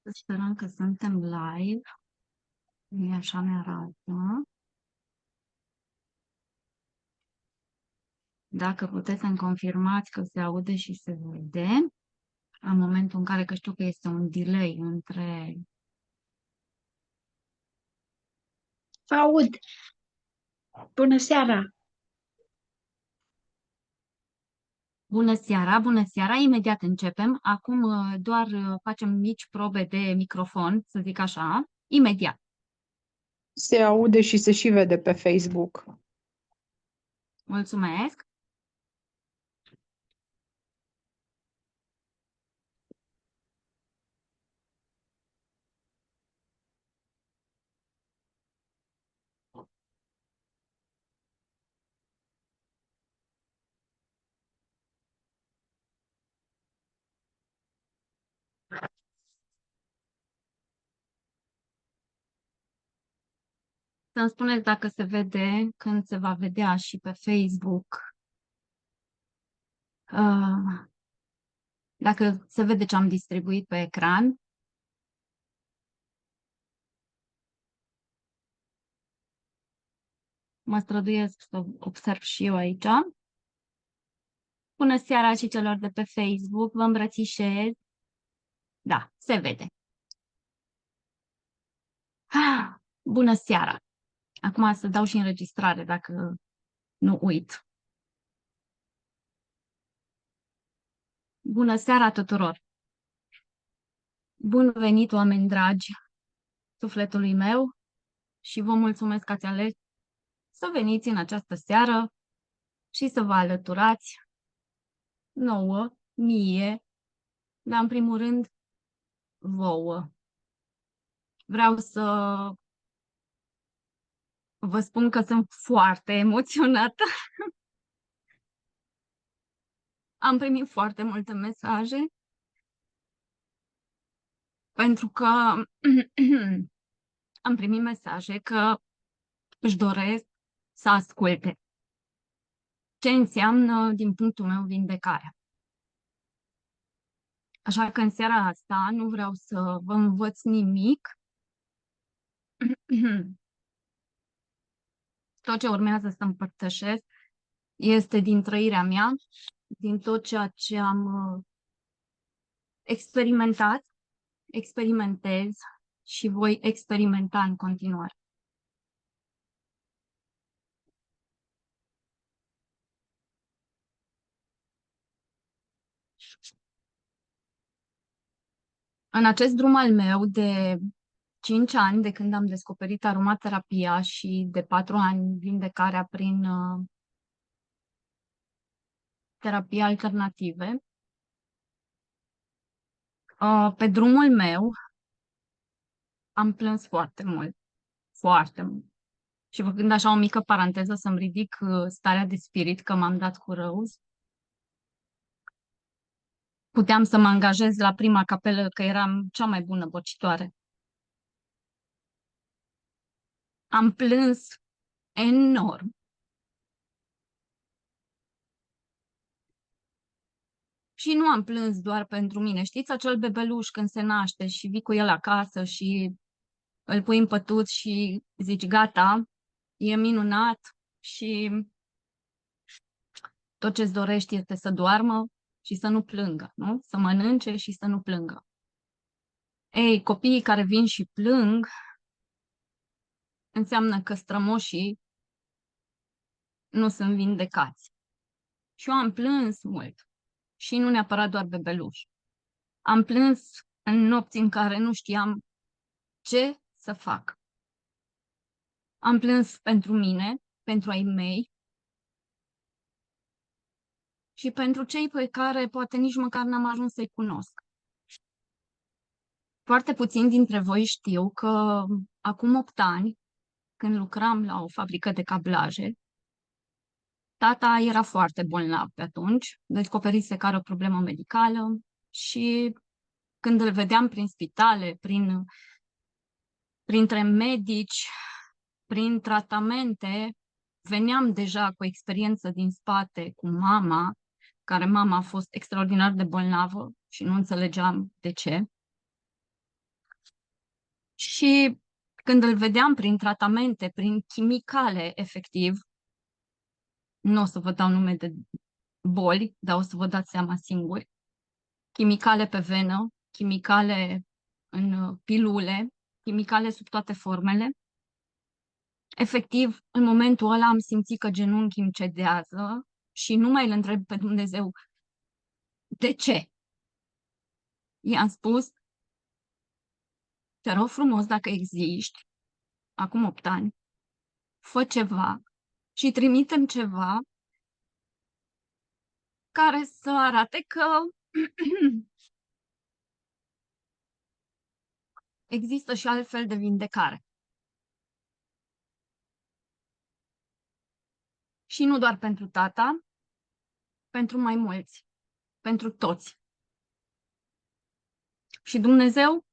Să sperăm că suntem live. Mie așa mi-arată. Dacă puteți să-mi confirmați că se aude și se vede, în momentul în care, că știu că este un delay între... Aud. Bună seara! Bună seara, bună seara! Imediat începem. Acum doar facem mici probe de microfon, să zic așa. Imediat. Se aude și se și vede pe Facebook. Mulțumesc! Să-mi spuneți dacă se vede, când se va vedea și pe Facebook. Dacă se vede ce am distribuit pe ecran. Mă străduiesc să observ și eu aici. Bună seara și celor de pe Facebook, vă îmbrățișez. Da, se vede. Bună seara! Acum să dau și înregistrare, dacă nu uit. Bună seara tuturor! Bun venit, oameni dragi, sufletului meu, și vă mulțumesc că ați ales să veniți în această seară și să vă alăturați nouă, mie, dar în primul rând vouă. Vreau să vă spun că sunt foarte emoționată. Am primit foarte multe mesaje pentru că am primit mesaje că își doresc să asculte ce înseamnă, din punctul meu, vindecarea. Așa că în seara asta nu vreau să vă învăț nimic. Tot ce urmează să împărtășesc este din trăirea mea, din tot ceea ce am experimentat, experimentez și voi experimenta în continuare. În acest drum al meu de 5 ani, de când am descoperit aromaterapia și de 4 ani vindecarea prin terapii alternative, pe drumul meu am plâns foarte mult, foarte mult. Și făcând așa o mică paranteză să-mi ridic starea de spirit că m-am dat cu rău, puteam să mă angajez la prima capelă că eram cea mai bună bocitoare. Am plâns enorm. Și nu am plâns doar pentru mine. Știți acel bebeluș când se naște și vii cu el acasă și îl pui în pătut și zici, gata, e minunat și tot ce-ți dorești este să doarmă și să nu plângă, nu? Să mănânce și să nu plângă. Ei, copiii care vin și plâng înseamnă că strămoșii nu sunt vindecați. Și eu am plâns mult. Și nu neapărat doar bebeluș. Am plâns în nopți în care nu știam ce să fac. Am plâns pentru mine, pentru ai mei și pentru cei pe care poate nici măcar n-am ajuns să-i cunosc. Foarte puțini dintre voi știu că acum 8 ani, când lucram la o fabrică de cablaje. Tata era foarte bolnav pe atunci, descoperise că are o problemă medicală și când îl vedeam prin spitale, printre medici, prin tratamente, veneam deja cu experiență din spate cu mama, care mama a fost extraordinar de bolnavă și nu înțelegeam de ce. Și când îl vedeam prin tratamente, prin chimicale, efectiv, nu o să vă dau nume de boli, dar o să vă dați seama singuri, chimicale pe venă, chimicale în pilule, chimicale sub toate formele. Efectiv, în momentul ăla am simțit că genunchii îmi cedează și nu mai îl întreb pe Dumnezeu de ce. I-am spus, te rog frumos, dacă existi, acum 8 ani, fă ceva și trimitem ceva care să arate că există și altfel de vindecare. Și nu doar pentru tata, pentru mai mulți, pentru toți. Și Dumnezeu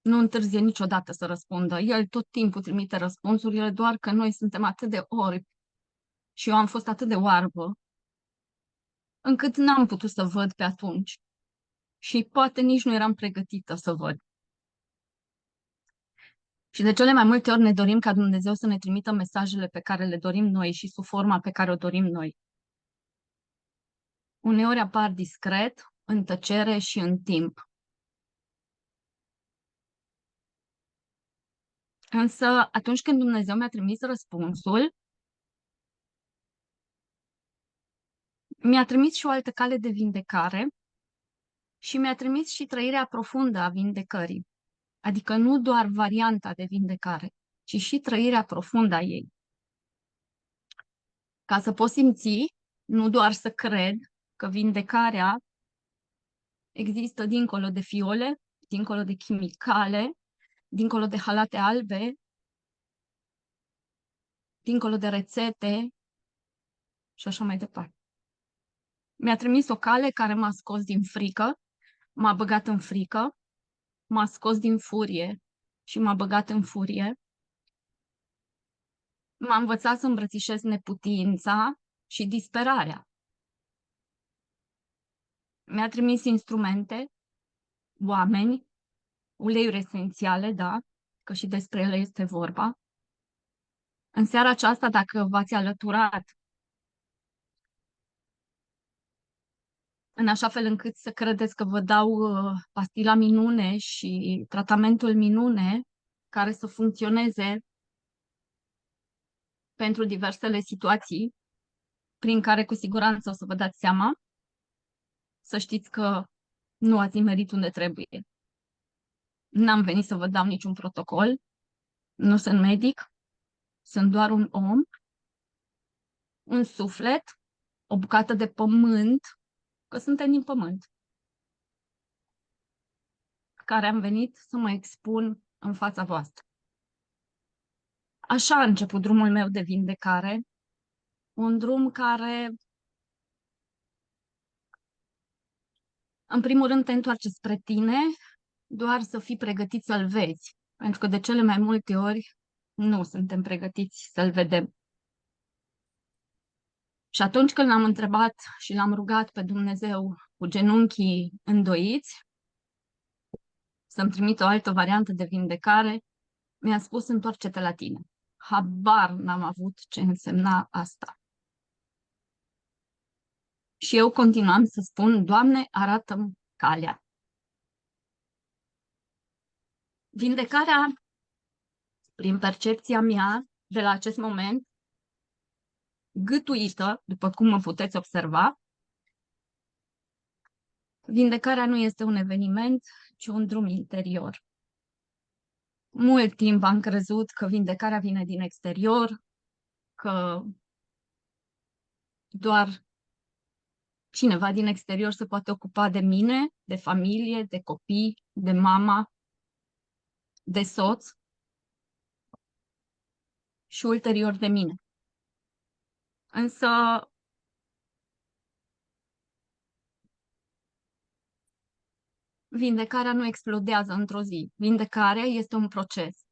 nu întârzie niciodată să răspundă. El tot timpul trimite răspunsurile, doar că noi suntem atât de orbi și eu am fost atât de oarbă, încât n-am putut să văd pe atunci. Și poate nici nu eram pregătită să văd. Și de cele mai multe ori ne dorim ca Dumnezeu să ne trimită mesajele pe care le dorim noi și sub forma pe care o dorim noi. Uneori apar discret, în tăcere și în timp. Însă, atunci când Dumnezeu mi-a trimis răspunsul, mi-a trimis și o altă cale de vindecare și mi-a trimis și trăirea profundă a vindecării. Adică nu doar varianta de vindecare, ci și trăirea profundă a ei. Ca să pot simți, nu doar să cred că vindecarea există dincolo de fiole, dincolo de chimicale, dincolo de halate albe, dincolo de rețete și așa mai departe. Mi-a trimis o cale care m-a scos din frică, m-a băgat în frică, m-a scos din furie și m-a băgat în furie. M-a învățat să îmbrățișez neputința și disperarea. Mi-a trimis instrumente, oameni, uleiuri esențiale, da, că și despre ele este vorba. În seara aceasta, dacă v-ați alăturat în așa fel încât să credeți că vă dau pastila minune și tratamentul minune care să funcționeze pentru diversele situații prin care cu siguranță o să vă dați seama, să știți că nu ați nimerit unde trebuie. N-am venit să vă dau niciun protocol, nu sunt medic, sunt doar un om, un suflet, o bucată de pământ, că suntem din pământ, care am venit să mă expun în fața voastră. Așa a început drumul meu de vindecare, un drum care, în primul rând, te întoarce spre tine, doar să fii pregătit să-l vezi, pentru că de cele mai multe ori nu suntem pregătiți să-l vedem. Și atunci când l-am întrebat și l-am rugat pe Dumnezeu cu genunchii îndoiți să-mi trimită o altă variantă de vindecare, mi-a spus: întoarce-te la tine. Habar n-am avut ce însemna asta. Și eu continuam să spun: Doamne, arată-mi calea. Vindecarea, prin percepția mea, de la acest moment, gâtuită, după cum mă puteți observa, vindecarea nu este un eveniment, ci un drum interior. Mult timp am crezut că vindecarea vine din exterior, că doar cineva din exterior se poate ocupa de mine, de familie, de copii, de mama, de soț. și ulterior de mine. Însă vindecarea nu explodează într-o zi. Vindecarea este un proces.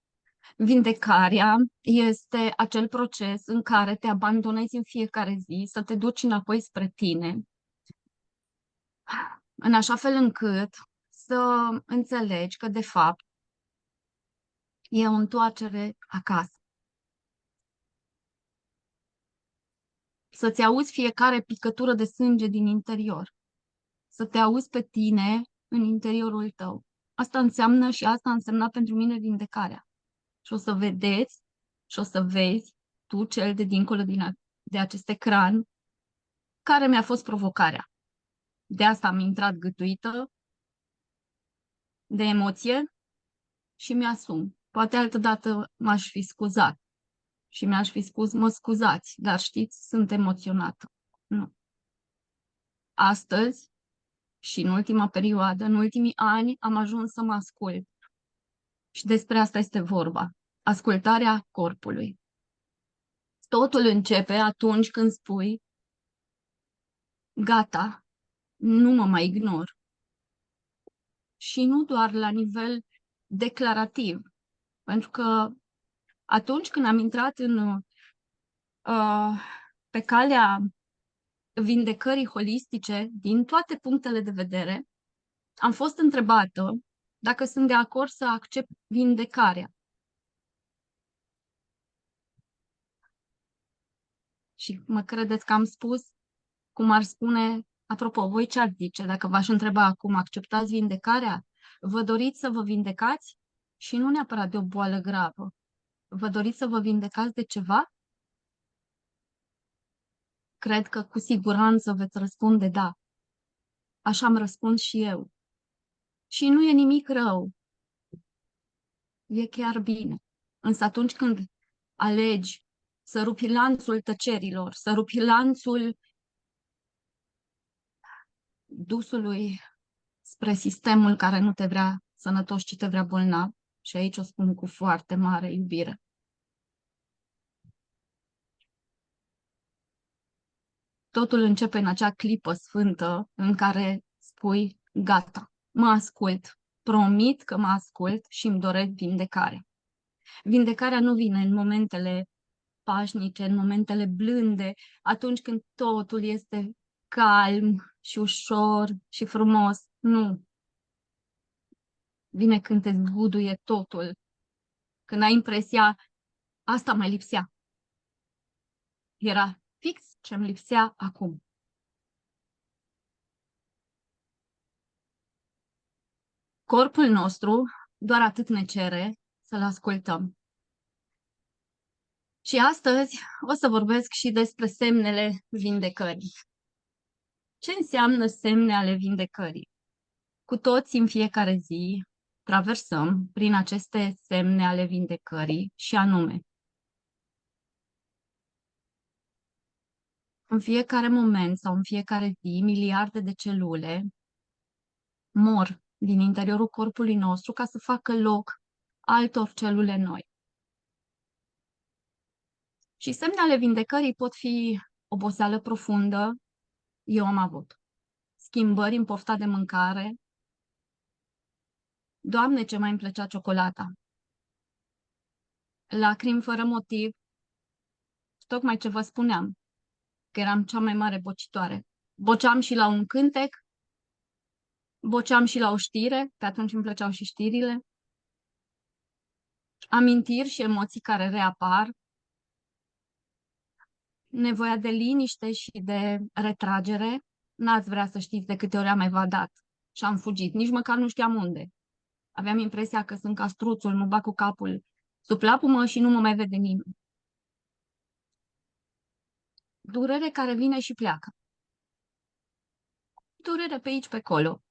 Vindecarea este acel proces în care te abandonezi în fiecare zi, să te duci înapoi spre tine, în așa fel încât să înțelegi că, de fapt, e o întoarcere acasă. Să-ți auzi fiecare picătură de sânge din interior. Să te auzi pe tine în interiorul tău. Asta înseamnă și asta a însemnat pentru mine vindecarea. Și o să vedeți și o să vezi tu, cel de dincolo de acest ecran, care mi-a fost provocarea. De asta am intrat gâtuită de emoție și mi-asum. Poate altădată m-aș fi scuzat și mi-aș fi spus, mă scuzați, dar știți, sunt emoționată. Nu. Astăzi și în ultima perioadă, în ultimii ani, am ajuns să mă ascult. Și despre asta este vorba. Ascultarea corpului. Totul începe atunci când spui, gata, nu mă mai ignor. Și nu doar la nivel declarativ, pentru că atunci când am intrat pe calea vindecării holistice, din toate punctele de vedere, am fost întrebată dacă sunt de acord să accept vindecarea. Și mă credeți că am spus, cum ar spune, apropo, voi ce ar zice dacă v-aș întreba acum, acceptați vindecarea? Vă doriți să vă vindecați? Și nu neapărat de o boală gravă. Vă doriți să vă vindecați de ceva? Cred că cu siguranță veți răspunde da. Așa am răspuns și eu. Și nu e nimic rău. E chiar bine. Însă atunci când alegi să rupi lanțul tăcerilor, să rupi lanțul dusului spre sistemul care nu te vrea sănătos, ci te vrea bolnav, și aici o spun cu foarte mare iubire, totul începe în acea clipă sfântă în care spui, gata, mă ascult, promit că mă ascult și îmi doresc vindecare. Vindecarea nu vine în momentele pașnice, în momentele blânde, atunci când totul este calm și ușor și frumos. Nu. Vine când te zguduie totul, când ai impresia, asta mai lipsea. Era fix ce-mi lipsea acum. Corpul nostru doar atât ne cere să-l ascultăm. Și astăzi o să vorbesc și despre semnele vindecării. Ce înseamnă semne ale vindecării? Cu toți în fiecare zi traversăm prin aceste semne ale vindecării și anume, în fiecare moment sau în fiecare zi, miliarde de celule mor din interiorul corpului nostru ca să facă loc altor celule noi. Și semne ale vindecării pot fi oboseală profundă, eu am avut, schimbări în pofta de mâncare, Doamne, ce mai îmi plăcea ciocolata, lacrimi fără motiv, tocmai ce vă spuneam, că eram cea mai mare bocitoare. Boceam și la un cântec, boceam și la o știre, pe atunci îmi plăceau și știrile, amintiri și emoții care reapar, nevoia de liniște și de retragere. N-ați vrea să știți de câte ori am evadat și am fugit, nici măcar nu știam unde. Aveam impresia că sunt ca struțul, mă bag cu capul sub lapumă și nu mă mai vede nimeni. Durere care vine și pleacă. Durere pe aici, pe acolo.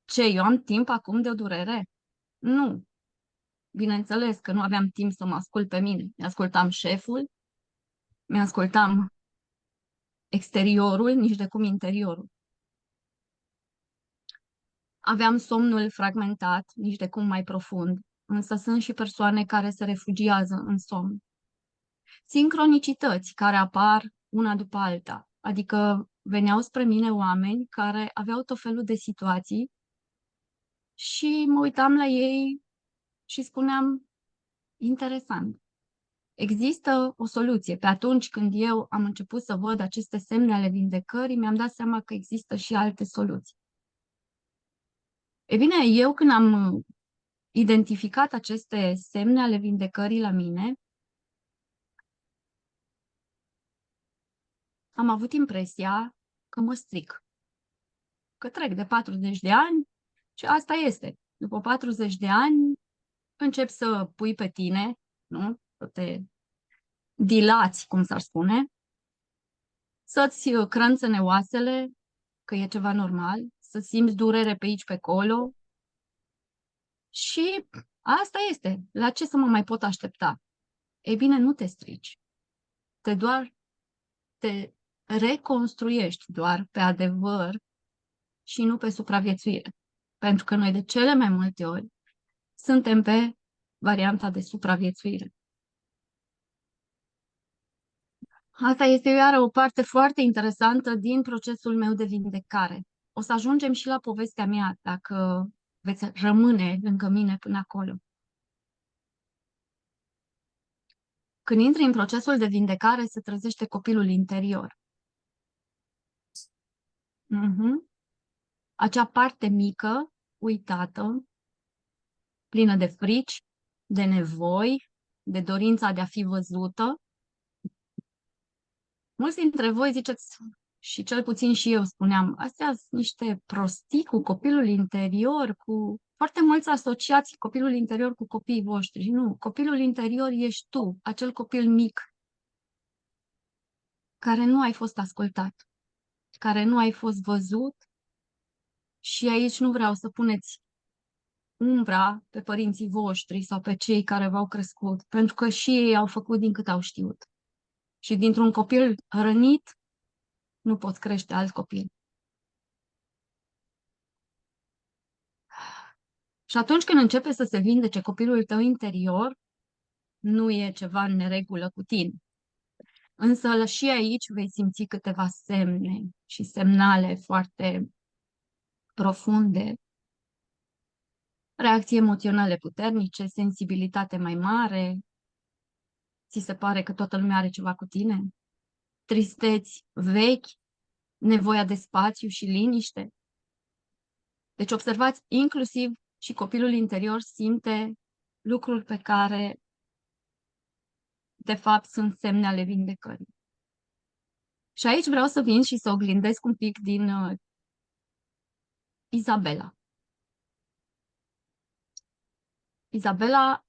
Ce, eu am timp acum de o durere? Nu. Bineînțeles că nu aveam timp să mă ascult pe mine. Mi-ascultam șeful, mi-ascultam exteriorul, nici de cum interiorul. Aveam somnul fragmentat, nici de cum mai profund, însă sunt și persoane care se refugiază în somn. sincronicități care apar una după alta. Adică veneau spre mine oameni care aveau tot felul de situații și mă uitam la ei și spuneam, interesant. Există o soluție. Pe atunci când eu am început să văd aceste semne ale vindecării, mi-am dat seama că există și alte soluții. E bine, eu când am identificat aceste semne ale vindecării la mine, am avut impresia că mă stric, că trec de 40 de ani și asta este. După 40 de ani începi să pui pe tine, nu? Să te dilați, cum s-ar spune, să-ți crânțene oasele, că e ceva normal, să simți durere pe aici, pe acolo și asta este. La ce să mă mai pot aștepta? Ei bine, nu te strici. Te reconstruiești doar pe adevăr și nu pe supraviețuire. Pentru că noi de cele mai multe ori suntem pe varianta de supraviețuire. Asta este iară o parte foarte interesantă din procesul meu de vindecare. O să ajungem și la povestea mea, dacă veți rămâne lângă mine până acolo. Când intri în procesul de vindecare, se trezește copilul interior. Acea parte mică, uitată, plină de frici, de nevoi, de dorința de a fi văzută. Mulți dintre voi ziceți, și cel puțin și eu spuneam, astea sunt niște prostii cu copilul interior, cu foarte mulți asociați copilul interior cu copiii voștri. Nu, copilul interior ești tu, acel copil mic care nu ai fost ascultat, care nu ai fost văzut și aici nu vreau să puneți umbra pe părinții voștri sau pe cei care v-au crescut, pentru că și ei au făcut din cât au știut. Și dintr-un copil rănit nu poți crește alt copil. Și atunci când începe să se vindece copilul tău interior, nu e ceva în neregulă cu tine. Însă și aici vei simți câteva semne și semnale foarte profunde, reacții emoționale puternice, sensibilitate mai mare, ți se pare că toată lumea are ceva cu tine, tristeți vechi, nevoia de spațiu și liniște. Deci observați, inclusiv și copilul interior simte lucruri pe care, de fapt, sunt semne ale vindecării. Și aici vreau să vin și să oglindesc un pic din Izabela. Izabela,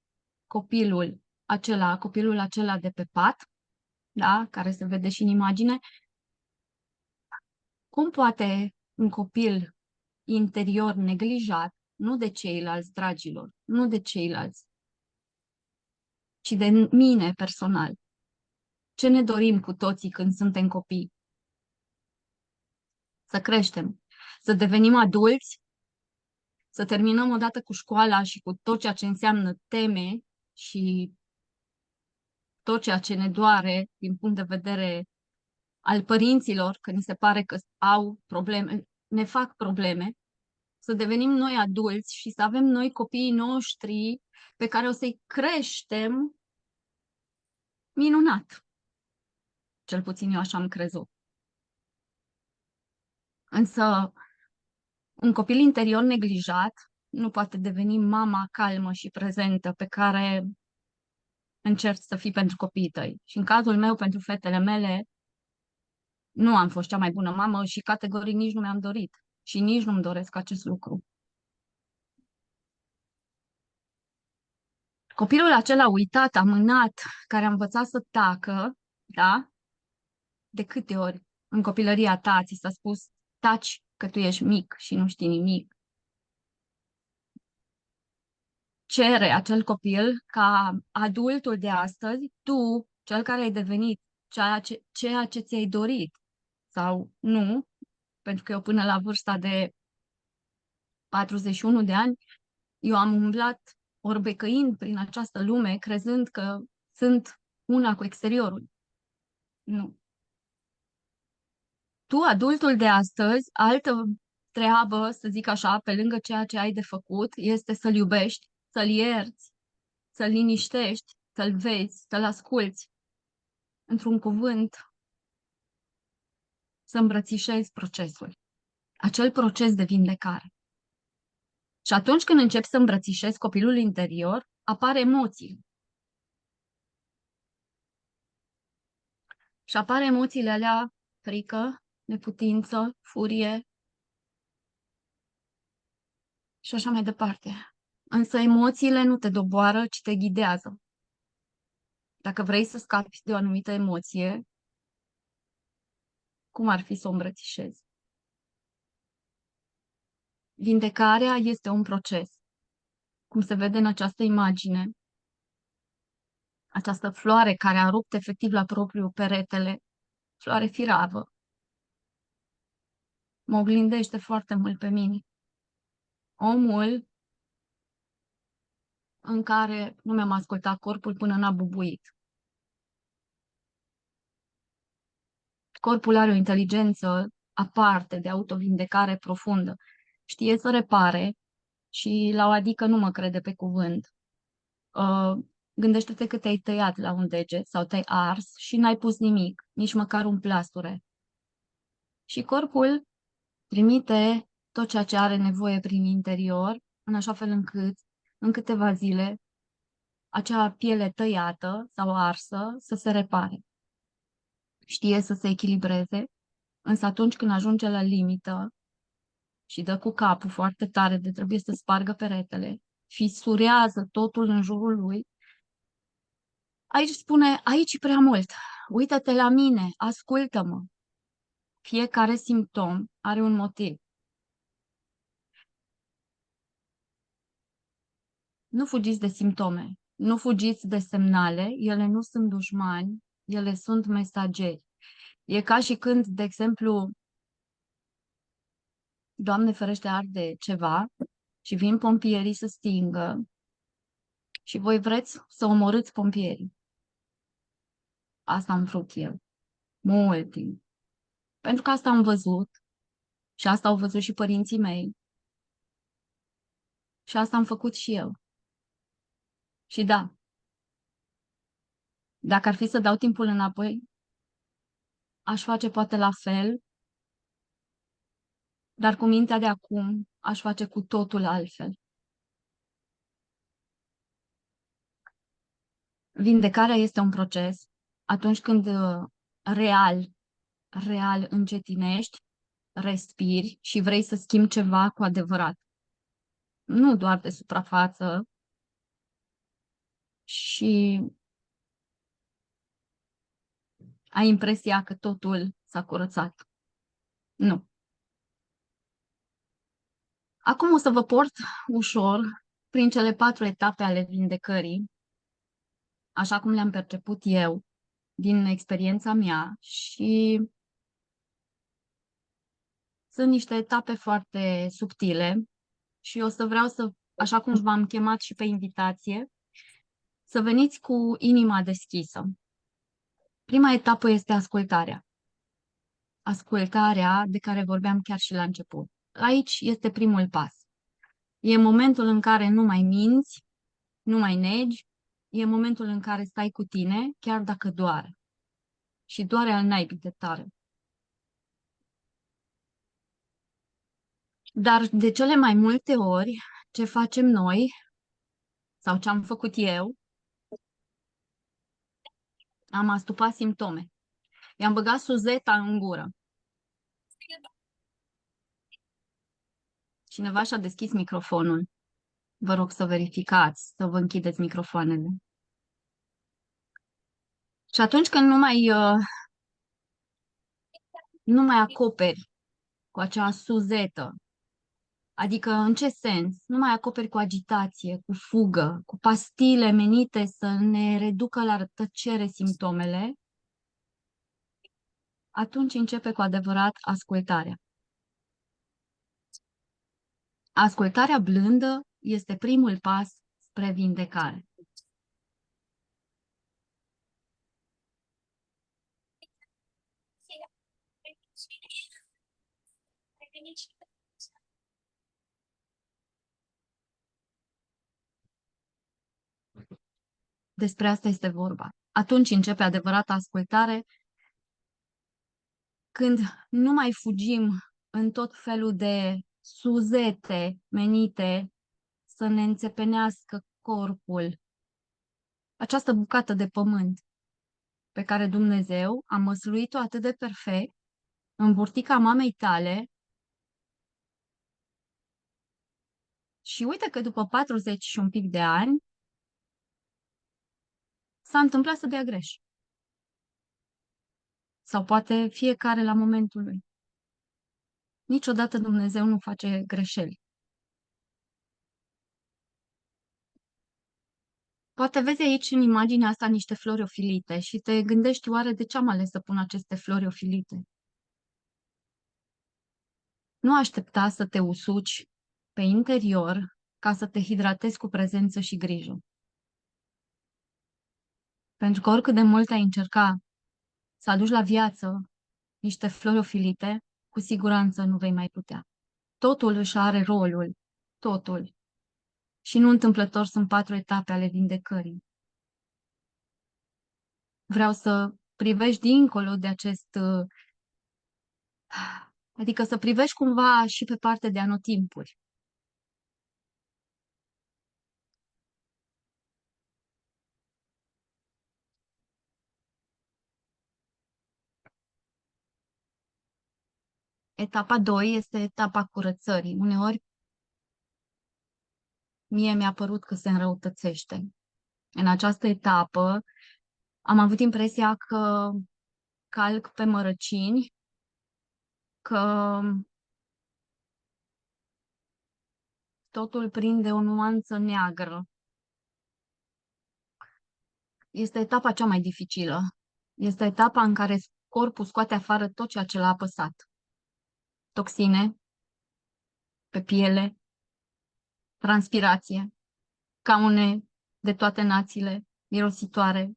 copilul acela de pe pat, da, care se vede și în imagine, cum poate un copil interior neglijat, nu de ceilalți, dragilor, nu de ceilalți, ci de mine personal. Ce ne dorim cu toții când suntem copii? Să creștem, să devenim adulți, să terminăm odată cu școala și cu tot ceea ce înseamnă teme și tot ceea ce ne doare din punct de vedere al părinților, că ni se pare că au probleme, ne fac probleme, să devenim noi adulți și să avem noi copiii noștri pe care o să-i creștem minunat. Cel puțin eu așa am crezut. Însă un copil interior neglijat nu poate deveni mama calmă și prezentă pe care încerci să fii pentru copiii tăi. Și în cazul meu, pentru fetele mele, nu am fost cea mai bună mamă și categoric nici nu mi-am dorit. Și nici nu-mi doresc acest lucru. Copilul acela uitat, amânat, care a învățat să tacă, da? De câte ori în copilăria ta ți s-a spus, taci că tu ești mic și nu știi nimic. Cere acel copil ca adultul de astăzi, tu, cel care ai devenit, ceea ce ți-ai dorit sau nu, pentru că eu până la vârsta de 41 de ani, eu am umblat orbecăind prin această lume, crezând că sunt una cu exteriorul. Nu. Tu, adultul de astăzi, altă treabă, să zic așa, pe lângă ceea ce ai de făcut, este să-l iubești, să-l ierți, să-l liniștești, să-l vezi, să-l asculți. Într-un cuvânt, să îmbrățișezi procesul. Acel proces de vindecare. Și atunci când începi să îmbrățișezi copilul interior, apar emoții. Și apar emoțiile alea, frică, neputință, furie și așa mai departe. Însă emoțiile nu te doboară, ci te ghidează. Dacă vrei să scapi de o anumită emoție, cum ar fi să o îmbrățișezi? Vindecarea este un proces. Cum se vede în această imagine, această floare care a rupt efectiv la propriu peretele, floare firavă, mă oglindește foarte mult pe mine. Omul în care nu mi-am ascultat corpul până n-a bubuit. Corpul are o inteligență aparte de autovindecare profundă. Știe să repare și la o adică nu mă crede pe cuvânt. Gândește-te că te-ai tăiat la un deget sau te-ai ars și n-ai pus nimic, nici măcar un plasture. Și corpul trimite tot ceea ce are nevoie prin interior, în așa fel încât, în câteva zile, acea piele tăiată sau arsă să se repare. Știe să se echilibreze, însă atunci când ajunge la limită și dă cu capul foarte tare de trebuie să spargă peretele, fisurează totul în jurul lui, aici spune, aici e prea mult, uită-te la mine, ascultă-mă. Fiecare simptom are un motiv. Nu fugiți de simptome, nu fugiți de semnale, ele nu sunt dușmani, ele sunt mesageri. E ca și când, de exemplu, Doamne ferește, arde ceva și vin pompierii să stingă și voi vreți să omorâți pompierii. Asta am vrut eu, mult timp. Pentru că asta am văzut și asta au văzut și părinții mei și asta am făcut și eu. Și da, dacă ar fi să dau timpul înapoi, aș face poate la fel, dar cu mintea de acum aș face cu totul altfel. Vindecarea este un proces atunci când real încetinești, respiri și vrei să schimbi ceva cu adevărat. Nu doar de suprafață și ai impresia că totul s-a curățat. Nu. Acum o să vă port ușor prin cele 4 etape ale vindecării, așa cum le-am perceput eu din experiența mea și sunt niște etape foarte subtile și o să vreau să, așa cum v-am chemat și pe invitație, să veniți cu inima deschisă. Prima etapă este ascultarea. Ascultarea de care vorbeam chiar și la început. Aici este primul pas. E momentul în care nu mai minți, nu mai negi, e momentul în care stai cu tine, chiar dacă doare. Și doare al naibii de tare. Dar de cele mai multe ori, ce facem noi, sau ce am făcut eu, am astupat simptome. I-am băgat suzeta în gură. Cineva și-a deschis microfonul. Vă rog să verificați, să vă închideți microfoanele. Și atunci când nu mai acoperi cu acea suzetă, adică în ce sens? Nu mai acoperi cu agitație, cu fugă, cu pastile menite să ne reducă la tăcere simptomele, atunci începe cu adevărat ascultarea. Ascultarea blândă este primul pas spre vindecare. Despre asta este vorba. Atunci începe adevărata ascultare, când nu mai fugim în tot felul de suzete menite să ne înțepenească corpul, această bucată de pământ pe care Dumnezeu a măsluit-o atât de perfect în burtica mamei tale. Și uite că după 40 și un pic de ani s-a întâmplat să dea greș. Sau poate fiecare la momentul lui. Niciodată Dumnezeu nu face greșeli. Poate vezi aici în imaginea asta niște flori ofilite și te gândești oare de ce am ales să pun aceste flori ofilite. Nu aștepta să te usuci pe interior ca să te hidratezi cu prezență și grijă. Pentru că oricât de mult ai încerca să aduci la viață niște flori ofilite, cu siguranță nu vei mai putea. Totul își are rolul, totul. Și nu întâmplător sunt 4 etape ale vindecării. Vreau să privești dincolo de adică să privești cumva și pe partea de anotimpuri. Etapa 2 este etapa curățării. Uneori mie mi-a părut că se înrăutățește. În această etapă am avut impresia că calc pe mărăcini, că totul prinde o nuanță neagră. Este etapa cea mai dificilă. Este etapa în care corpul scoate afară tot ceea ce l-a apăsat. Toxine pe piele, transpirație, caune de toate națiile, mirositoare,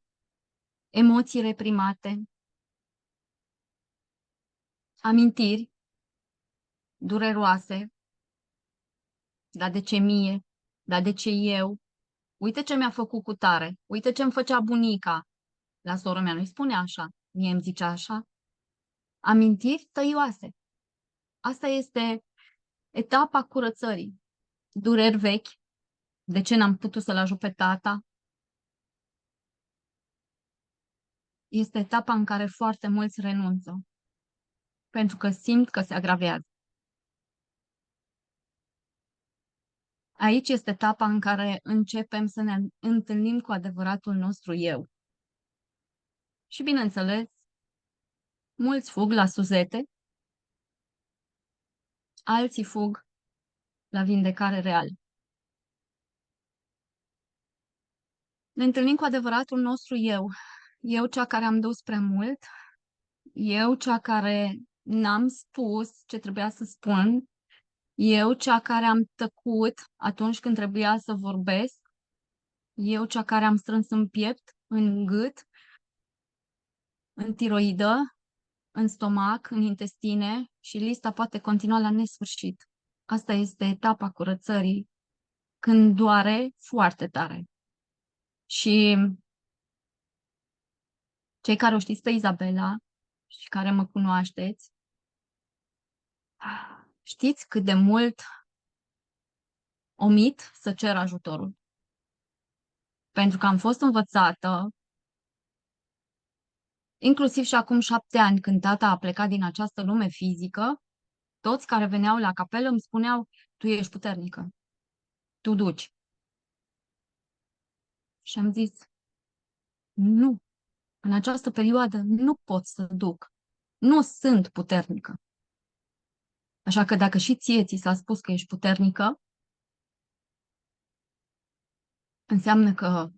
emoții reprimate, amintiri dureroase, dar de ce mie, dar de ce eu, uite ce mi-a făcut cu tare, uite ce îmi făcea bunica, la sora mea nu-i spune așa, mie îmi zicea așa, amintiri tăioase. Asta este etapa curățării, dureri vechi, de ce n-am putut să-l ajut pe tata. Este etapa în care foarte mulți renunță, pentru că simt că se agravează. Aici este etapa în care începem să ne întâlnim cu adevăratul nostru eu. Și bineînțeles, mulți fug la suzete, alții fug la vindecare reală. Ne întâlnim cu adevăratul nostru eu cea care am dus prea mult, eu cea care n-am spus ce trebuia să spun, eu cea care am tăcut atunci când trebuia să vorbesc, eu cea care am strâns în piept, în gât, în tiroidă, în stomac, în intestine și lista poate continua la nesfârșit. Asta este etapa curățării, când doare foarte tare. Și cei care o știți pe Izabela și care mă cunoașteți, știți cât de mult omit să cer ajutorul. Pentru că am fost învățată, inclusiv și acum 7 ani, când tata a plecat din această lume fizică, toți care veneau la capelă îmi spuneau, tu ești puternică, tu duci. Și am zis, nu, în această perioadă nu pot să duc, nu sunt puternică. Așa că dacă și ție ți s-a spus că ești puternică, înseamnă că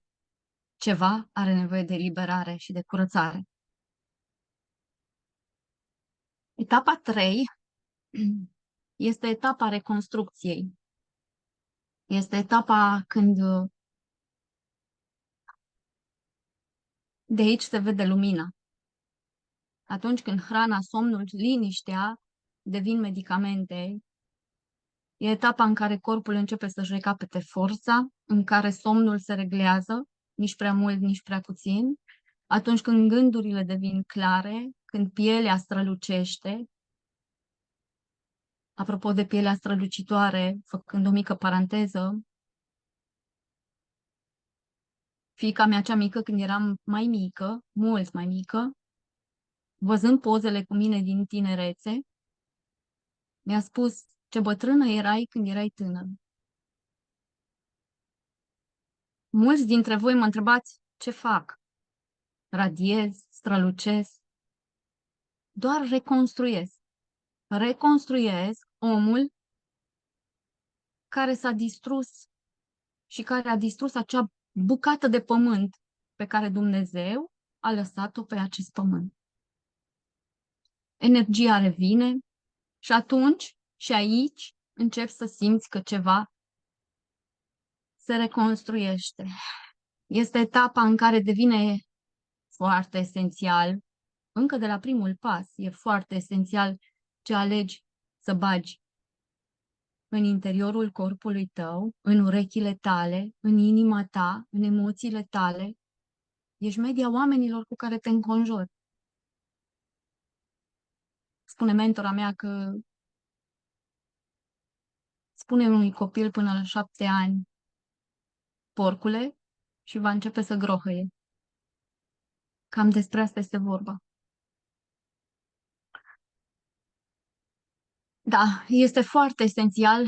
ceva are nevoie de eliberare și de curățare. Etapa 3 este etapa reconstrucției. Este etapa când de aici se vede lumina. atunci când hrana, somnul, liniștea devin medicamente. E etapa în care corpul începe să-și recapete forța, în care somnul se reglează, nici prea mult, nici prea puțin, atunci când gândurile devin clare, când pielea strălucește. Apropo de pielea strălucitoare, făcând o mică paranteză, fiica mea cea mică, când eram mai mică, mult mai mică, văzând pozele cu mine din tinerețe, mi-a spus: ce bătrână erai când erai tânăr. Mulți dintre voi mă întrebați: ce fac? Radiez, strălucesc? Doar reconstruiesc. Reconstruiesc omul care s-a distrus și care a distrus acea bucată de pământ pe care Dumnezeu a lăsat-o pe acest pământ. Energia revine și atunci și aici începi să simți că ceva se reconstruiește. Este etapa în care devine foarte esențial, încă de la primul pas, e foarte esențial ce alegi să bagi în interiorul corpului tău, în urechile tale, în inima ta, în emoțiile tale. Ești media oamenilor cu care te înconjori. Spune mentora mea că spune unui copil până la 7 ani: porcule, și va începe să grohăie. Cam despre asta este vorba. Da, este foarte esențial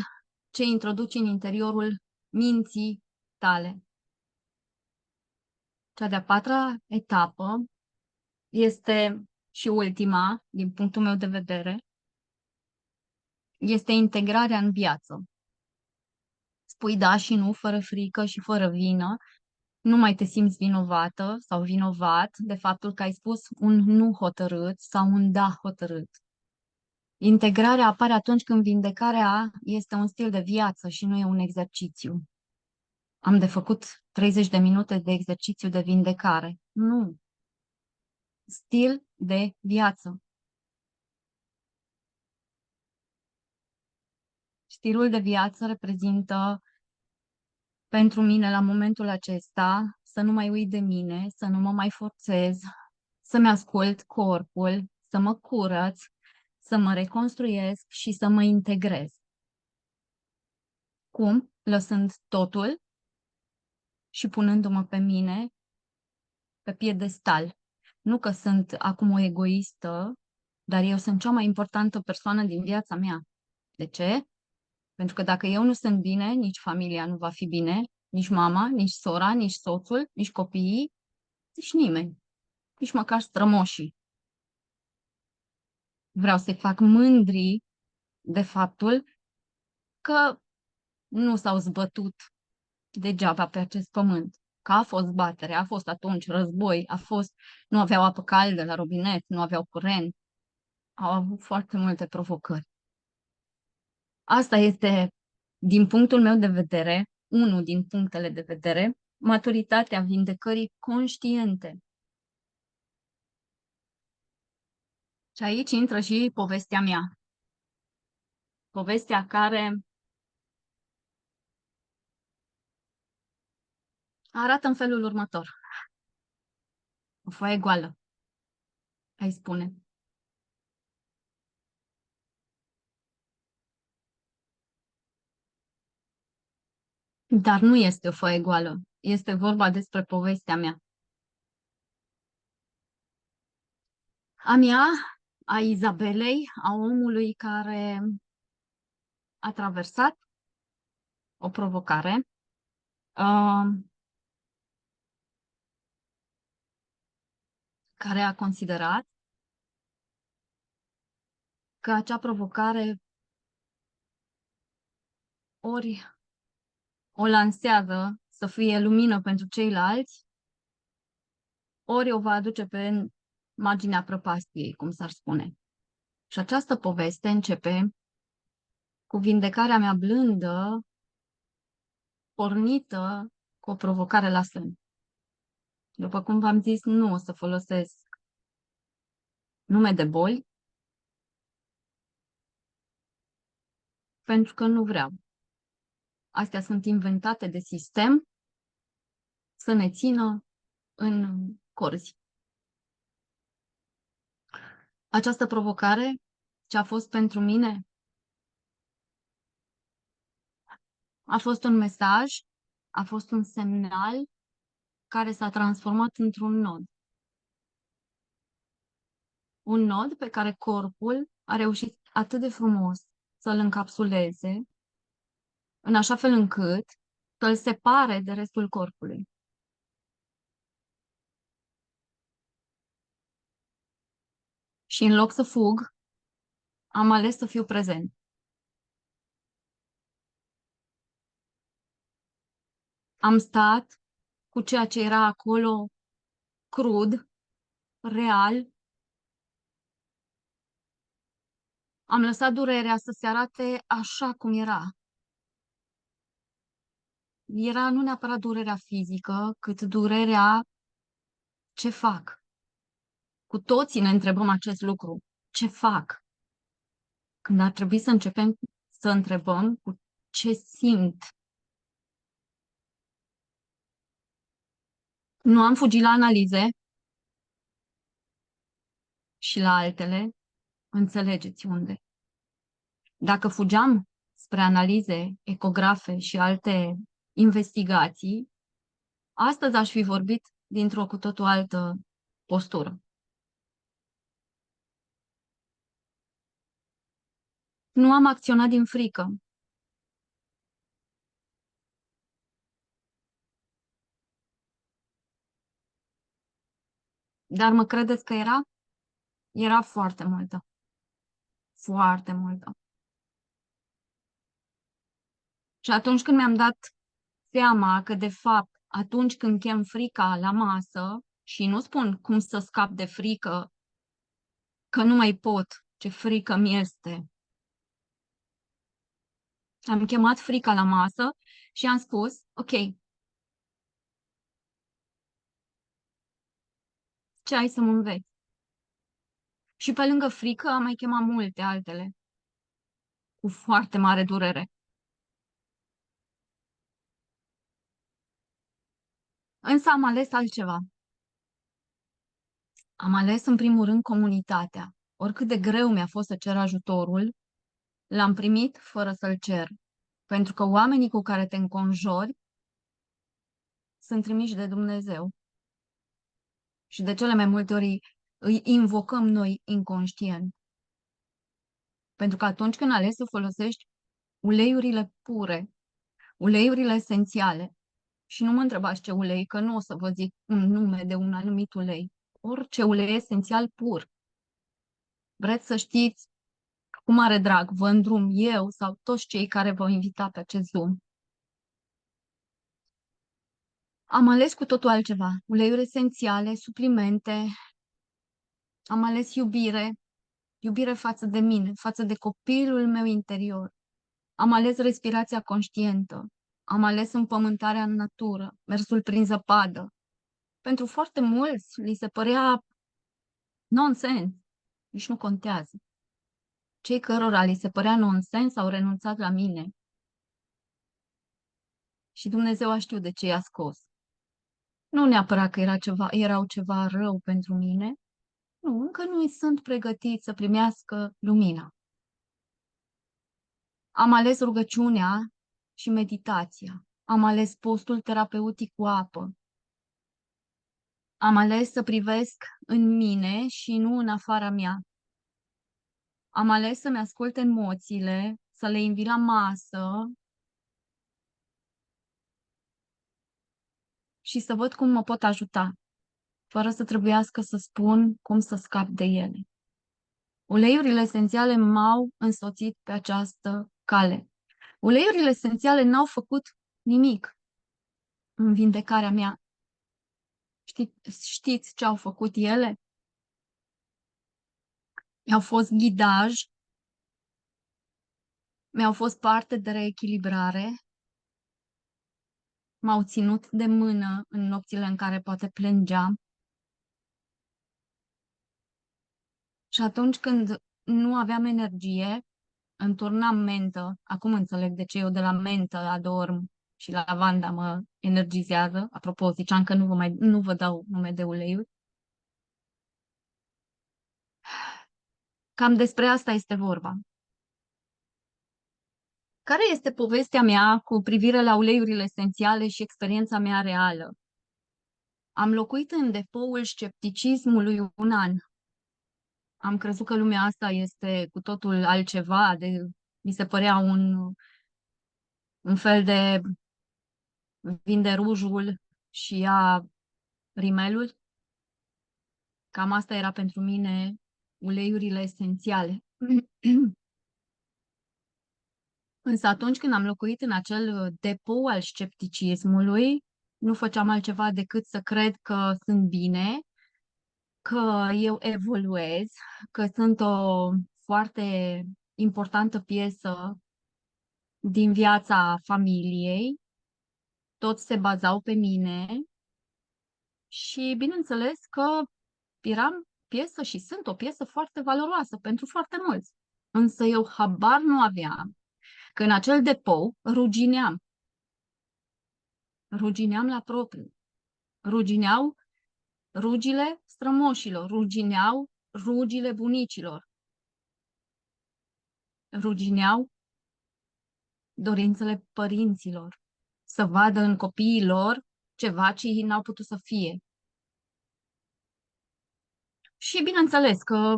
ce introduci în interiorul minții tale. Cea de-a patra etapă este și ultima, din punctul meu de vedere, este integrarea în viață. Spui da și nu, fără frică și fără vină. Nu mai te simți vinovată sau vinovat de faptul că ai spus un nu hotărât sau un da hotărât. Integrarea apare atunci când vindecarea este un stil de viață și nu e un exercițiu. Am de făcut 30 de minute de exercițiu de vindecare. Nu. Stil de viață. Stilul de viață reprezintă pentru mine la momentul acesta să nu mai uit de mine, să nu mă mai forțez, să-mi ascult corpul, să mă curăț, să mă reconstruiesc și să mă integrez. Cum? Lăsând totul și punându-mă pe mine pe piedestal. Nu că sunt acum o egoistă, dar eu sunt cea mai importantă persoană din viața mea. De ce? Pentru că dacă eu nu sunt bine, nici familia nu va fi bine, nici mama, nici sora, nici soțul, nici copiii, nici nimeni, nici măcar strămoșii. Vreau să-i fac mândri de faptul că nu s-au zbătut degeaba pe acest pământ. Că a fost batere, a fost atunci război, nu aveau apă caldă la robinet, nu aveau curent, au avut foarte multe provocări. Asta este, din punctul meu de vedere, unul din punctele de vedere, maturitatea vindecării conștiente. Și aici intră și povestea mea. Povestea care arată în felul următor. O foaie goală, ai spune. Dar nu este o foaie goală. Este vorba despre povestea mea. A mea, a Izabelei, a omului care a traversat o provocare, care a considerat că acea provocare ori o lansează să fie lumină pentru ceilalți, ori o va aduce pe marginea prăpastiei, cum s-ar spune. Și această poveste începe cu vindecarea mea blândă, pornită cu o provocare la sân. După cum v-am zis, nu o să folosesc nume de boli, pentru că nu vreau. Astea sunt inventate de sistem să ne țină în corzi. Această provocare ce a fost pentru mine a fost un mesaj, a fost un semnal care s-a transformat într-un nod. Un nod pe care corpul a reușit atât de frumos să-l încapsuleze, în așa fel încât să-l separe de restul corpului. Și în loc să fug, am ales să fiu prezent. Am stat cu ceea ce era acolo crud, real. Am lăsat durerea să se arate așa cum era. Era nu neapărat durerea fizică, cât durerea ce fac. Cu toții ne întrebăm acest lucru. Ce fac? Când ar trebui să începem să întrebăm cu ce simt. Nu am fugit la analize și la altele, înțelegeți unde. Dacă fugeam spre analize, ecografe și alte investigații, astăzi aș fi vorbit dintr-o cu totul altă postură. Nu am acționat din frică. Dar mă credeți că era? Era foarte multă. Foarte multă. Și atunci când mi-am dat seama că, de fapt, atunci când chem frica la masă, și nu spun cum să scap de frică, că nu mai pot, ce frică mi este. Am chemat frica la masă și am spus, ok, ce ai să mă înveți? Și pe lângă frică am mai chemat multe altele, cu foarte mare durere. Însă am ales altceva. Am ales în primul rând comunitatea. Oricât de greu mi-a fost să cer ajutorul, l-am primit fără să-l cer. Pentru că oamenii cu care te înconjori sunt trimiși de Dumnezeu. Și de cele mai multe ori îi invocăm noi inconștient. Pentru că atunci când alegi să folosești uleiurile pure, uleiurile esențiale, și nu mă întrebați ce ulei, că nu o să vă zic un nume de un anumit ulei, orice ulei esențial pur. Vreți să știți cu mare drag, vă îndrum eu sau toți cei care vă invita pe acest Zoom. Am ales cu totul altceva. Uleiuri esențiale, suplimente, am ales iubire, iubire față de mine, față de copilul meu interior. Am ales respirația conștientă, am ales împământarea în natură, mersul prin zăpadă. Pentru foarte mulți li se părea nonsens, nici nu contează. Cei cărora li se părea nonsens au renunțat la mine. Și Dumnezeu a știut de ce i-a scos. Nu neapărat că erau ceva rău pentru mine, nu, încă nu sunt pregătiți să primească lumina. Am ales rugăciunea și meditația. Am ales postul terapeutic cu apă. Am ales să privesc în mine și nu în afara mea. Am ales să-mi ascult emoțiile, să le invit la masă și să văd cum mă pot ajuta, fără să trebuiască să spun cum să scap de ele. Uleiurile esențiale m-au însoțit pe această cale. Uleiurile esențiale n-au făcut nimic în vindecarea mea. Știți ce au făcut ele? Mi-au fost ghidaj, mi-au fost parte de reechilibrare, m-au ținut de mână în nopțile în care poate plângeam. Și atunci când nu aveam energie, îmi turnam mentă. Acum înțeleg de ce eu de la mentă adorm și lavanda mă energizează. Apropo, ziceam că nu vă dau nume de uleiuri. Cam despre asta este vorba. Care este povestea mea cu privire la uleiurile esențiale și experiența mea reală? Am locuit în depoul scepticismului un an. Am crezut că lumea asta este cu totul altceva, mi se părea un fel de vinde rujul și ia rimelul. Cam asta era pentru mine uleiurile esențiale. Însă atunci când am locuit în acel depou al scepticismului, nu făceam altceva decât să cred că sunt bine, că eu evoluez, că sunt o foarte importantă piesă din viața familiei, toți se bazau pe mine și bineînțeles că eram piesă și sunt o piesă foarte valoroasă pentru foarte mulți. Însă eu habar nu aveam că în acel depou rugineam la propriu, rugineau rugile strămoșilor, rugineau rugile bunicilor, rugineau dorințele părinților, să vadă în copiii lor ceva ce ei n-au putut să fie. Și bineînțeles că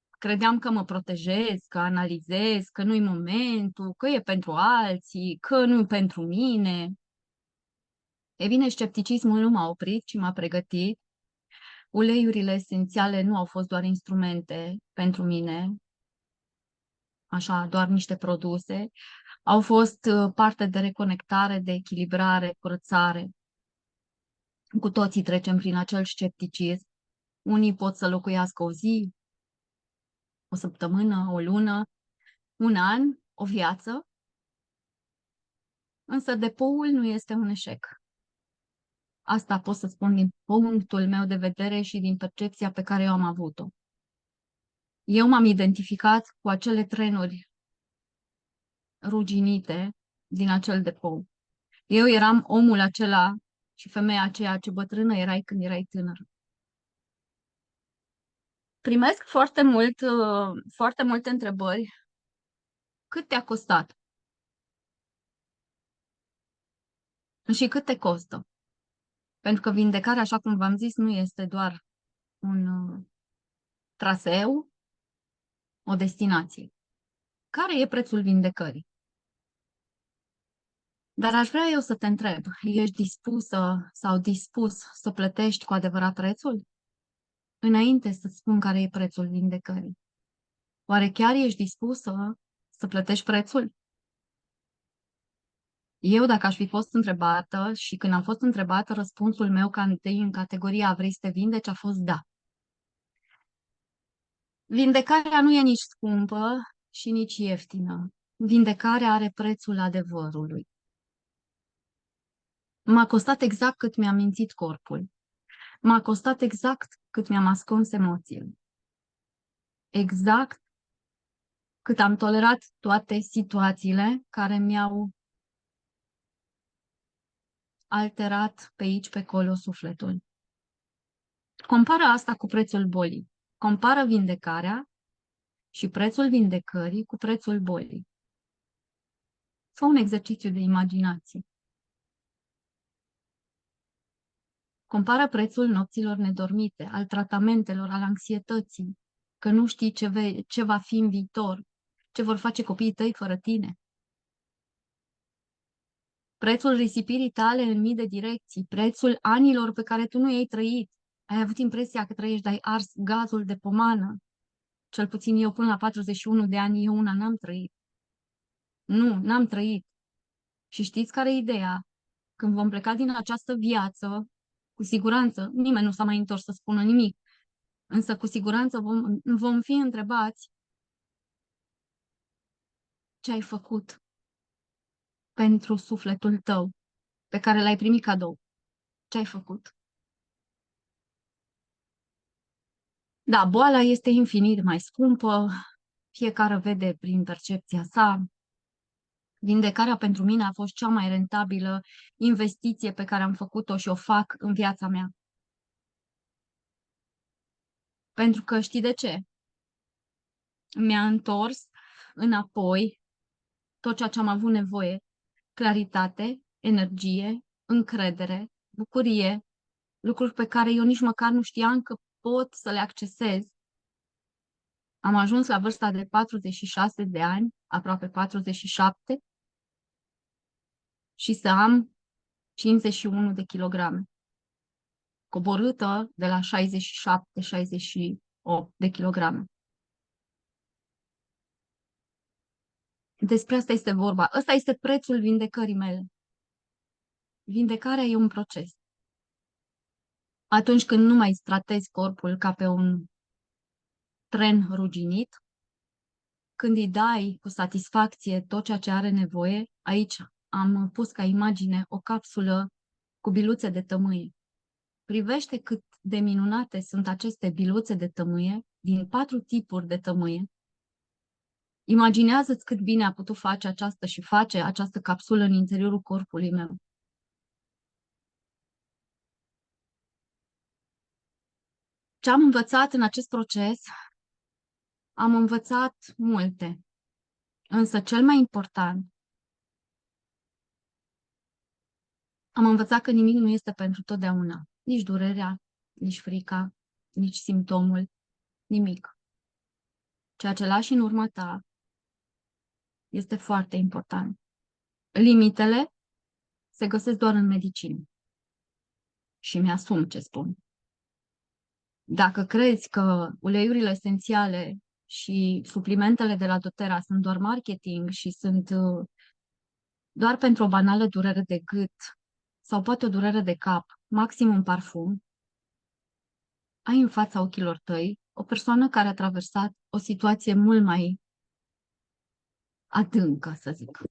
credeam că mă protejez, că analizez, că nu-i momentul, că e pentru alții, că nu-i pentru mine. E bine, scepticismul nu m-a oprit, ci m-a pregătit. Uleiurile esențiale nu au fost doar instrumente pentru mine, așa, doar niște produse. Au fost parte de reconectare, de echilibrare, curățare. Cu toții trecem prin acel scepticism. Unii pot să locuiască o zi, o săptămână, o lună, un an, o viață, însă depoul nu este un eșec. Asta pot să spun din punctul meu de vedere și din percepția pe care eu am avut-o. Eu m-am identificat cu acele trenuri ruginite din acel depou. Eu eram omul acela și femeia aceea ce bătrână erai când erai tânăr. Primesc foarte multe întrebări. Cât te-a costat? Și cât te costă? Pentru că vindecarea, așa cum v-am zis, nu este doar un traseu, o destinație. Care e prețul vindecării? Dar aș vrea eu să te întreb, ești dispusă sau dispus să plătești cu adevărat prețul? Înainte să spun care e prețul vindecării. Oare chiar ești dispusă să plătești prețul? Eu, dacă aș fi fost întrebată și când am fost întrebată, răspunsul meu ca întâi în categoria vrei să te vindeci a fost da. Vindecarea nu e nici scumpă și nici ieftină. Vindecarea are prețul adevărului. M-a costat exact cât mi-a mințit corpul. M-a costat exact cât mi-am ascuns emoțiile. Exact cât am tolerat toate situațiile care mi-au alterat pe aici, pe acolo sufletul. Compară asta cu prețul bolii. Compară vindecarea și prețul vindecării cu prețul bolii. Fă un exercițiu de imaginație. Compară prețul nopților nedormite, al tratamentelor, al anxietății, că nu știi ce va fi în viitor, ce vor face copiii tăi fără tine. Prețul risipirii tale în mii de direcții, prețul anilor pe care tu nu i-ai trăit. Ai avut impresia că trăiești, dar ai ars gazul de pomană. Cel puțin eu până la 41 de ani, eu una n-am trăit. Nu, n-am trăit. Și știți care e ideea? Când vom pleca din această viață, cu siguranță, nimeni nu s-a mai întors să spună nimic, însă cu siguranță vom fi întrebați ce ai făcut pentru sufletul tău, pe care l-ai primit cadou. Ce ai făcut? Da, boala este infinit mai scumpă, fiecare vede prin percepția sa. Vindecarea pentru mine a fost cea mai rentabilă investiție pe care am făcut-o și o fac în viața mea. Pentru că știi de ce? Mi-a întors înapoi tot ceea ce am avut nevoie: claritate, energie, încredere, bucurie, lucruri pe care eu nici măcar nu știam că pot să le accesez. Am ajuns la vârsta de 46 de ani, aproape 47, și să am 51 de kilograme, coborâtă de la 67-68 de kilograme. Despre asta este vorba. Ăsta este prețul vindecării mele. Vindecarea e un proces. Atunci când nu mai tratezi corpul ca pe un tren ruginit, când îi dai cu satisfacție tot ceea ce are nevoie, aici am pus ca imagine o capsulă cu biluțe de tămâie. Privește cât de minunate sunt aceste biluțe de tămâie, din 4 tipuri de tămâie. Imaginează-ți cât bine a putut face această și face această capsulă în interiorul corpului meu. Ce am învățat în acest proces? Am învățat multe, însă cel mai important, am învățat că nimic nu este pentru totdeauna. Nici durerea, nici frica, nici simptomul, nimic. Ceea ce lași în urma ta este foarte important. Limitele se găsesc doar în medicină. Și mi-asum ce spun. Dacă crezi că uleiurile esențiale și suplimentele de la doTERRA sunt doar marketing și sunt doar pentru o banală durere de gât sau poate o durere de cap, maxim un parfum, ai în fața ochilor tăi o persoană care a traversat o situație mult mai adâncă, să zic.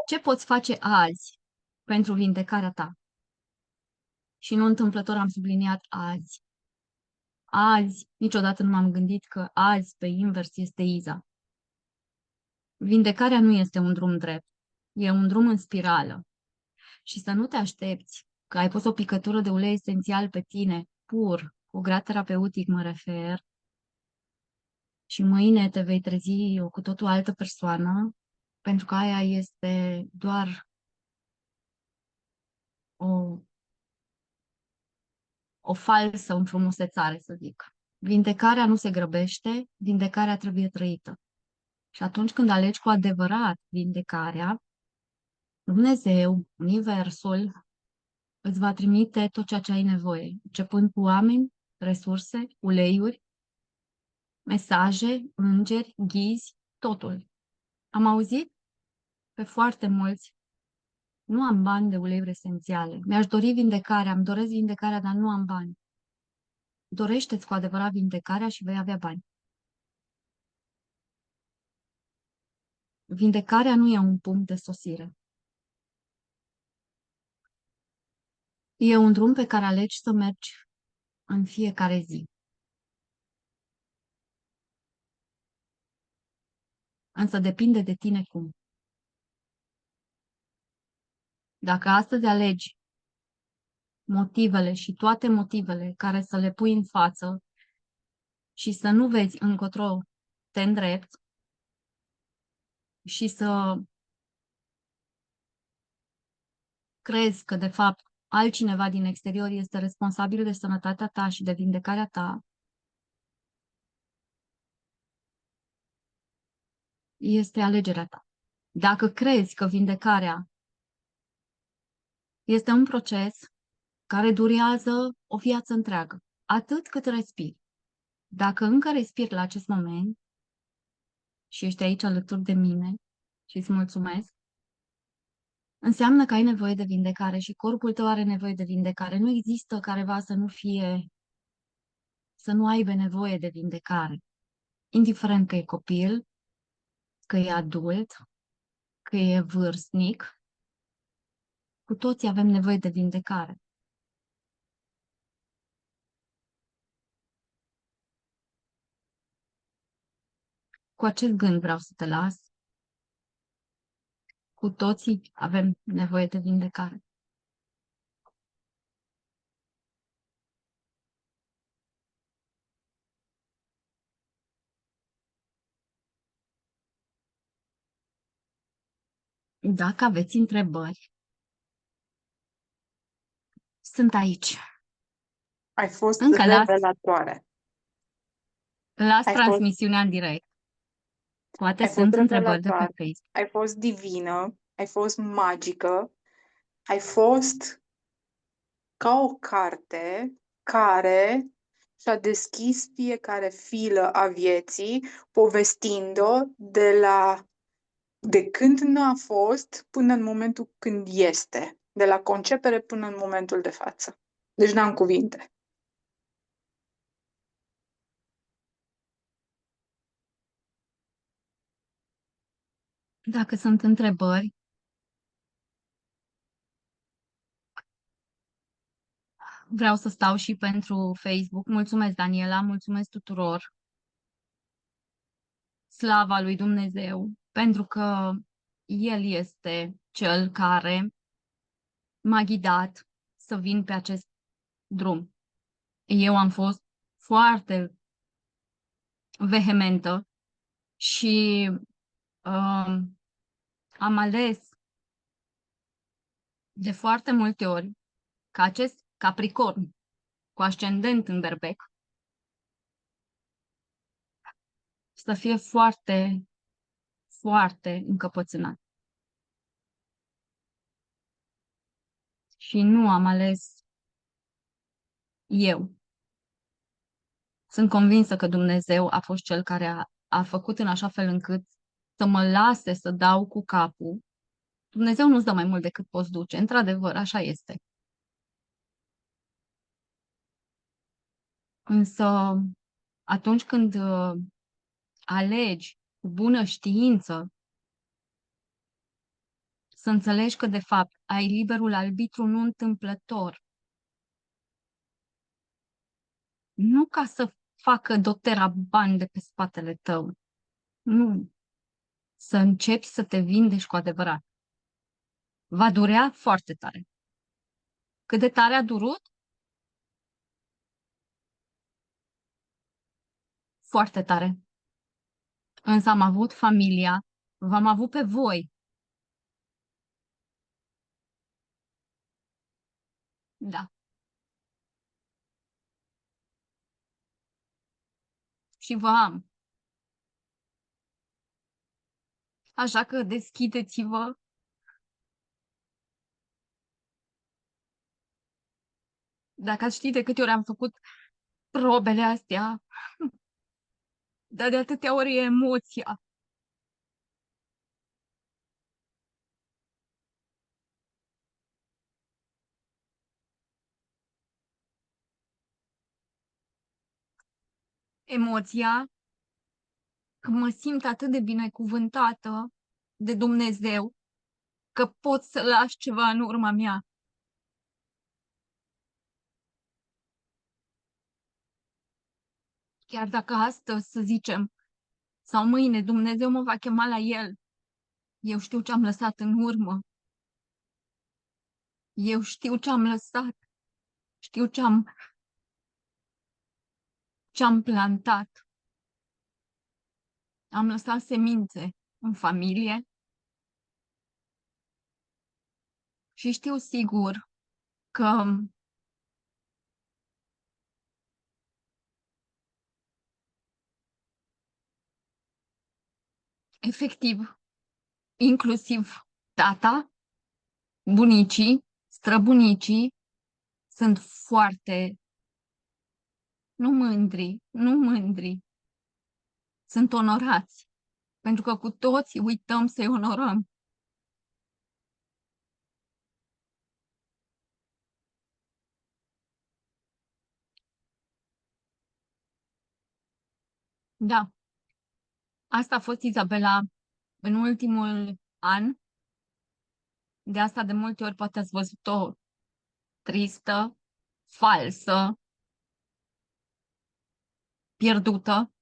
Ce poți face azi pentru vindecarea ta? Și nu întâmplător am subliniat azi. Azi, niciodată nu m-am gândit că azi, pe invers, este Iza. Vindecarea nu este un drum drept, e un drum în spirală. Și să nu te aștepți că ai pus o picătură de ulei esențial pe tine, pur, cu grad terapeutic mă refer, și mâine te vei trezi cu totul altă persoană, pentru că aia este doar o, o falsă înfrumusețare, să zic. Vindecarea nu se grăbește, vindecarea trebuie trăită. Și atunci când alegi cu adevărat vindecarea, Dumnezeu, Universul, îți va trimite tot ceea ce ai nevoie, începând cu oameni, resurse, uleiuri, mesaje, îngeri, ghizi, totul. Am auzit pe foarte mulți: nu am bani de uleiuri esențiale, mi-aș dori vindecarea, îmi doresc vindecarea, dar nu am bani. Dorește-ți cu adevărat vindecarea și vei avea bani. Vindecarea nu e un punct de sosire. E un drum pe care alegi să mergi în fiecare zi. Însă depinde de tine cum. Dacă astăzi alegi motivele și toate motivele care să le pui în față și să nu vezi încotro te îndrepți și să crezi că, de fapt, altcineva din exterior este responsabil de sănătatea ta și de vindecarea ta, este alegerea ta. Dacă crezi că vindecarea este un proces care durează o viață întreagă, atât cât respiri, dacă încă respiri la acest moment și ești aici alături de mine și îți mulțumesc, înseamnă că ai nevoie de vindecare și corpul tău are nevoie de vindecare. Nu există careva să nu aibă nevoie de vindecare. Indiferent că e copil, că e adult, că e vârstnic, cu toții avem nevoie de vindecare. cu acest gând vreau să te las. Cu toții avem nevoie de vindecare. Dacă aveți întrebări, sunt aici. Ai fost Încă revelatoare. las Ai fost, transmisiunea în direct. Poate ai fost sunt întrebări de pe revelatoare. Facebook. Ai fost divină, ai fost magică, ai fost ca o carte care și-a deschis fiecare filă a vieții, povestind-o de când n-a fost până în momentul când este, de la concepere până în momentul de față. Deci n-am cuvinte. Dacă sunt întrebări, vreau să stau și pentru Facebook. Mulțumesc, Daniela, mulțumesc tuturor. Slava lui Dumnezeu, pentru că El este Cel care m-a ghidat să vin pe acest drum. Eu am fost foarte vehementă și am ales de foarte multe ori ca acest Capricorn cu ascendent în Berbec să fie foarte, foarte încăpățânat. Și nu am ales eu. Sunt convinsă că Dumnezeu a fost Cel care a făcut în așa fel încât să mă lase să dau cu capul. Dumnezeu nu-ți dă mai mult decât poți duce. Într-adevăr, așa este. Însă, atunci când alegi cu bună știință să înțelegi că, de fapt, ai liberul arbitru nu întâmplător, nu ca să facă dotera bani de pe spatele tău, nu, să începi să te vindești cu adevărat. Va durea foarte tare. Cât de tare a durut? Foarte tare. Însă am avut familia, v-am avut pe voi. Da. Și vă am. Așa că deschideți-vă. Dacă ați ști de câte ori am făcut probele astea, dar de atâtea ori e emoția. Emoția că mă simt atât de binecuvântată de Dumnezeu că pot să las ceva în urma mea. Chiar dacă astăzi, să zicem, sau mâine Dumnezeu mă va chema la El, eu știu ce am lăsat în urmă. Eu știu ce am lăsat. Știu ce am plantat. Am lăsat semințe în familie și știu sigur că efectiv, inclusiv tata, bunicii, străbunicii sunt foarte, nu mândri, nu mândri, sunt onorați, pentru că cu toții uităm să-i onorăm. Da, asta a fost Izabela în ultimul an. De asta de multe ori poate ați văzut-o tristă, falsă, pierdută.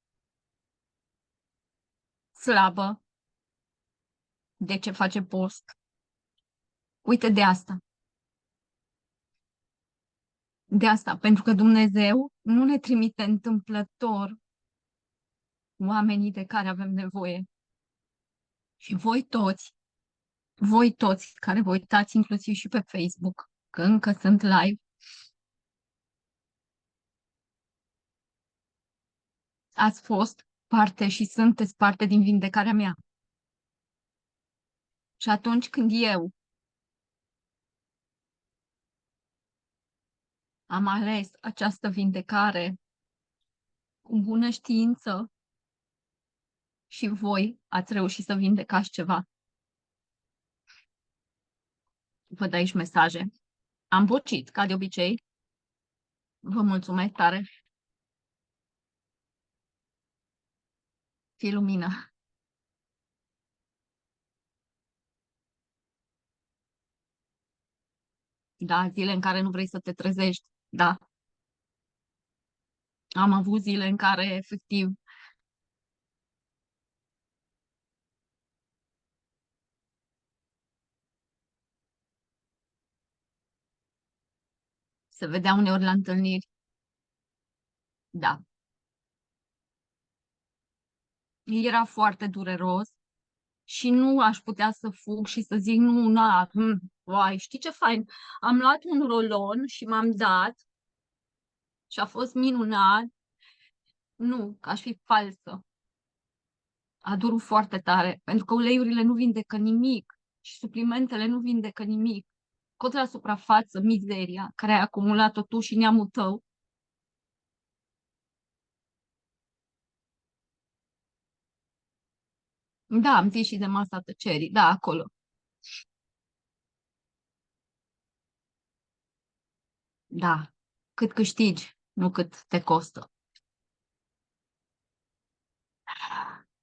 slabă, de ce face post. Uite de asta. De asta, pentru că Dumnezeu nu ne trimite întâmplător oamenii de care avem nevoie. Și voi toți care vă uitați inclusiv și pe Facebook, că încă sunt live, ați fost parte și sunteți parte din vindecarea mea. Și atunci când eu am ales această vindecare cu bună știință și voi ați reușit să vindecați ceva. Văd aici mesaje. Am bocit, ca de obicei. Vă mulțumesc tare. Fie lumină. Da, zile în care nu vrei să te trezești. Da. Am avut zile în care, efectiv, se vedea uneori la întâlniri. Da. Era foarte dureros și nu aș putea să fug și să zic, nu, na, uai, știi ce fain? Am luat un rolon și m-am dat și a fost minunat. Nu, că aș fi falsă. A durut foarte tare, pentru că uleiurile nu vindecă nimic și suplimentele nu vindecă nimic. Scot la suprafață mizeria care ai acumulat-o tu și neamul tău. Da, am zis și de masa tăcerii, da, acolo. Da, cât câștigi, nu cât te costă.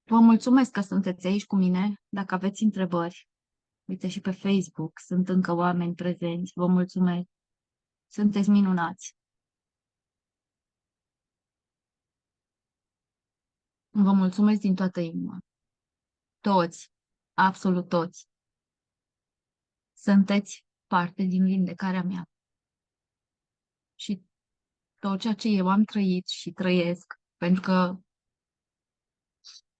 Vă mulțumesc că sunteți aici cu mine. Dacă aveți întrebări, uite și pe Facebook, sunt încă oameni prezenți. Vă mulțumesc. Sunteți minunați. Vă mulțumesc din toată inima. Toți, absolut toți, sunteți parte din vindecarea mea. Și tot ceea ce eu am trăit și trăiesc, pentru că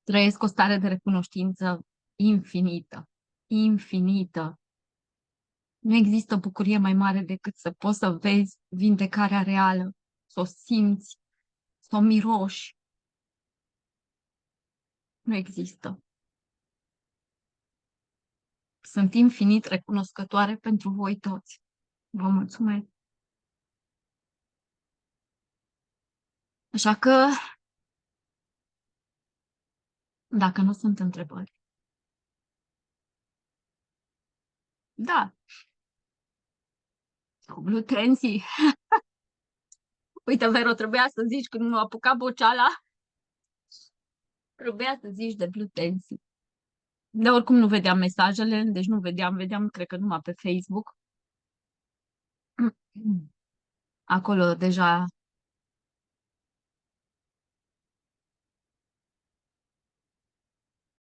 trăiesc o stare de recunoștință infinită, infinită. Nu există bucurie mai mare decât să poți să vezi vindecarea reală, să o simți, să o miroși. Nu există. Sunt infinit recunoscătoare pentru voi toți. Vă mulțumesc. Așa că, dacă nu sunt întrebări, da, cu glutenții. Uite, Vero, trebuia să zici când nu apuca boceala, trebuia să zici de glutenții. Dar oricum nu vedeam mesajele, deci nu vedeam, cred că numai pe Facebook. Acolo deja